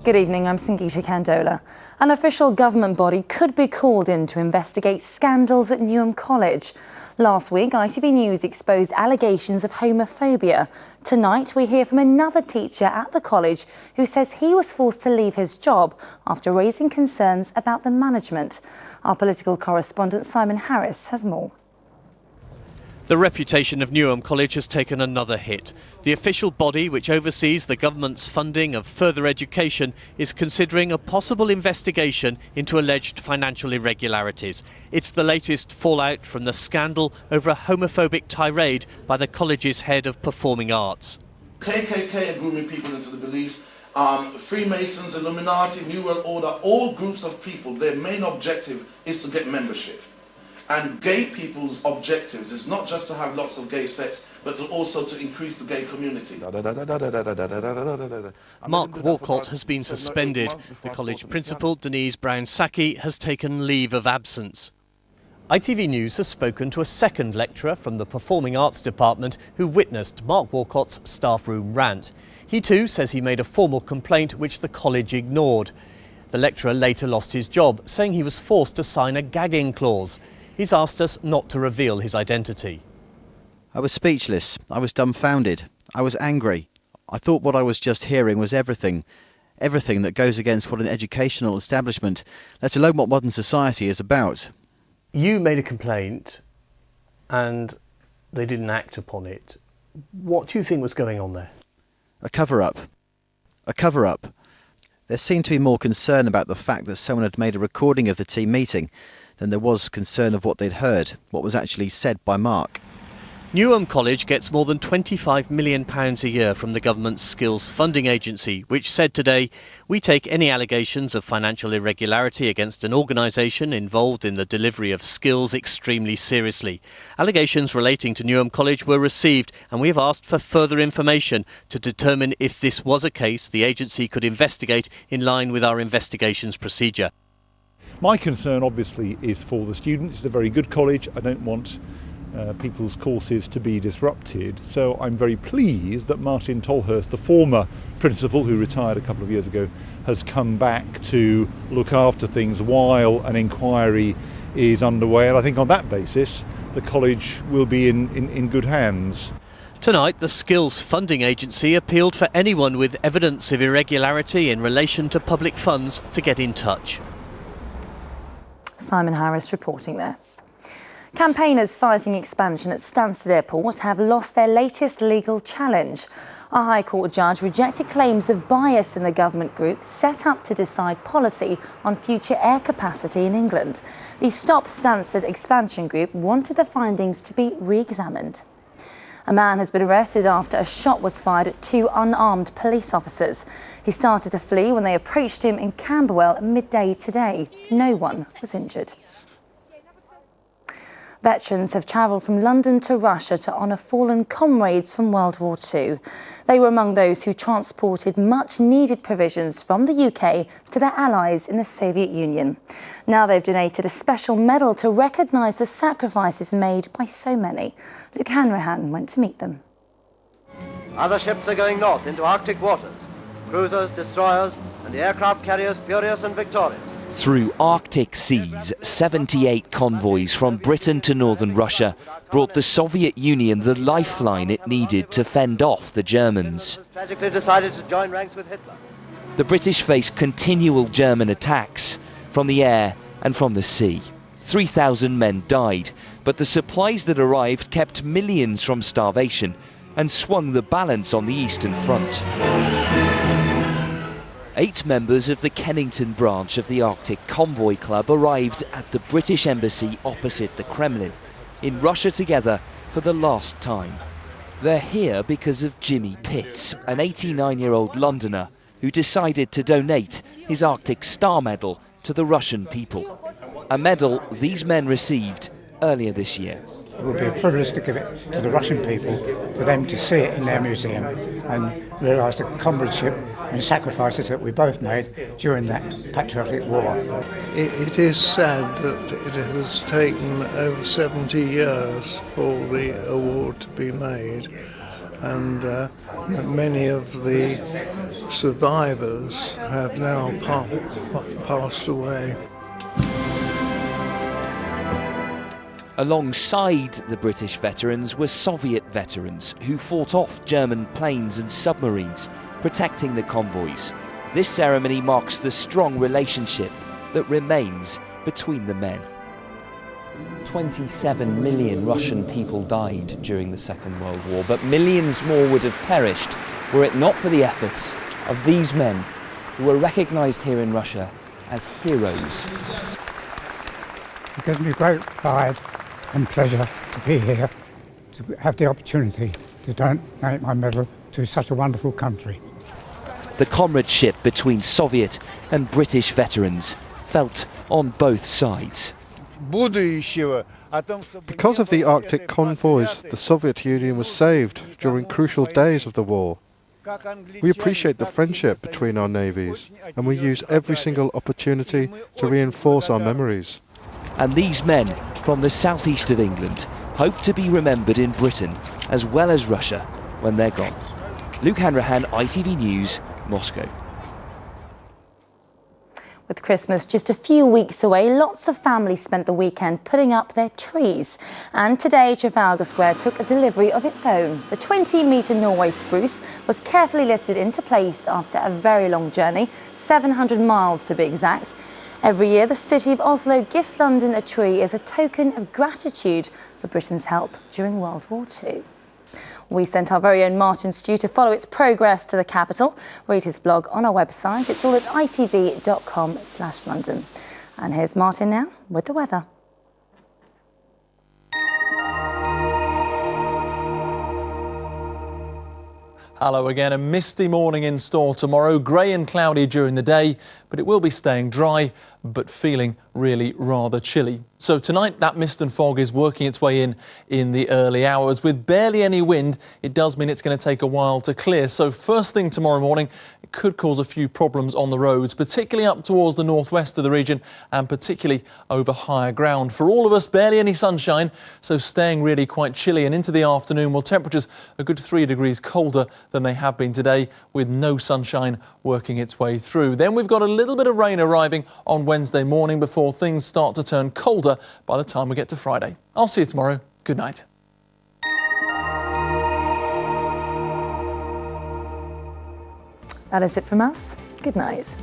Good evening, I'm Sangeeta Kandola. An official government body could be called in to investigate scandals at Newham College. Last week, ITV News exposed allegations of homophobia. Tonight, we hear from another teacher at the college who says he was forced to leave his job after raising concerns about the management. Our political correspondent Simon Harris has more. The reputation of Newham College has taken another hit. The official body which oversees the government's funding of further education is considering a possible investigation into alleged financial irregularities. It's the latest fallout from the scandal over a homophobic tirade by the college's head of performing arts. KKK are grooming people into the beliefs. Freemasons, Illuminati, New World Order, all groups of people, their main objective is to get membership. And gay people's objectives is not just to have lots of gay sex, but also to increase the gay community. Mark Walcott has been suspended. The college principal, Denise Brown-Sacchi, has taken leave of absence. ITV News has spoken to a second lecturer from the Performing Arts Department who witnessed Mark Walcott's staff room rant. He too says he made a formal complaint which the college ignored. The lecturer later lost his job, saying he was forced to sign a gagging clause. He's asked us not to reveal his identity. I was speechless. I was dumbfounded. I was angry. I thought what I was just hearing was everything that goes against what an educational establishment, let alone what modern society is about. You made a complaint and they didn't act upon it. What do you think was going on there? A cover-up. A cover-up. There seemed to be more concern about the fact that someone had made a recording of the team meeting than there was concern of what they'd heard, what was actually said by Mark. Newham College gets more than £25 million a year from the government's Skills Funding Agency, which said today, "We take any allegations of financial irregularity against an organisation involved in the delivery of skills extremely seriously. Allegations relating to Newham College were received and we have asked for further information to determine if this was a case the agency could investigate in line with our investigations procedure." My concern obviously is for the students. It's a very good college. I don't want people's courses to be disrupted. So I'm very pleased that Martin Tolhurst, the former principal who retired a couple of years ago, has come back to look after things while an inquiry is underway. And I think on that basis, the college will be in good hands. Tonight, the Skills Funding Agency appealed for anyone with evidence of irregularity in relation to public funds to get in touch. Simon Harris reporting there. Campaigners fighting expansion at Stansted Airport have lost their latest legal challenge. A High Court judge rejected claims of bias in the government group set up to decide policy on future air capacity in England. The Stop Stansted expansion group wanted the findings to be re-examined. A man has been arrested after a shot was fired at two unarmed police officers. He started to flee when they approached him in Camberwell at midday today. No one was injured. Veterans have travelled from London to Russia to honour fallen comrades from World War II. They were among those who transported much-needed provisions from the UK to their allies in the Soviet Union. Now they've donated a special medal to recognise the sacrifices made by so many. Luke Hanrahan went to meet them. Other ships are going north into Arctic waters. Cruisers, destroyers and the aircraft carriers Furious and Victorious. Through Arctic seas, 78 convoys from Britain to northern Russia brought the Soviet Union the lifeline it needed to fend off the Germans. Tragically decided to join ranks with Hitler. The British faced continual German attacks from the air and from the sea. 3,000 men died, but the supplies that arrived kept millions from starvation and swung the balance on the Eastern Front. 8 members of the Kennington branch of the Arctic Convoy Club arrived at the British Embassy opposite the Kremlin, in Russia together for the last time. They're here because of Jimmy Pitts, an 89-year-old Londoner who decided to donate his Arctic Star Medal to the Russian people. A medal these men received earlier this year. it would be a privilege to give it to the Russian people, for them to see it in their museum and realise the comradeship and sacrifices that we both made during that patriotic war. It is sad that it has taken over 70 years for the award to be made, and many of the survivors have now passed away. Alongside the British veterans were Soviet veterans who fought off German planes and submarines, protecting the convoys. This ceremony marks the strong relationship that remains between the men. 27 million Russian people died during the Second World War, but millions more would have perished were it not for the efforts of these men who were recognised here in Russia as heroes. It gives me great pride and pleasure to be here, to have the opportunity to donate my medal to such a wonderful country. The comradeship between Soviet and British veterans felt on both sides. Because of the Arctic convoys, the Soviet Union was saved during crucial days of the war. We appreciate the friendship between our navies, and we use every single opportunity to reinforce our memories. And these men from the southeast of England hope to be remembered in Britain as well as Russia when they're gone. Luke Hanrahan, ITV News, Moscow. With Christmas just a few weeks away, lots of families spent the weekend putting up their trees. And today, Trafalgar Square took a delivery of its own. The 20-metre Norway spruce was carefully lifted into place after a very long journey, 700 miles to be exact. Every year, the city of Oslo gifts London a tree as a token of gratitude for Britain's help during World War II. We sent our very own Martin Stew to follow its progress to the capital. Read his blog on our website. It's all at itv.com/London. And here's Martin now with the weather. Hello again. A misty morning in store tomorrow. Grey and cloudy during the day, but it will be staying dry, but feeling really rather chilly. So tonight, that mist and fog is working its way in the early hours. With barely any wind, it does mean it's going to take a while to clear. So first thing tomorrow morning, it could cause a few problems on the roads, particularly up towards the northwest of the region and particularly over higher ground. For all of us, barely any sunshine, so staying really quite chilly. And into the afternoon, well, temperatures a good 3 degrees colder than they have been today, with no sunshine working its way through. Then we've got a little bit of rain arriving on Wednesday morning before things start to turn colder by the time we get to Friday. I'll see you tomorrow. Good night. That is it from us. Good night.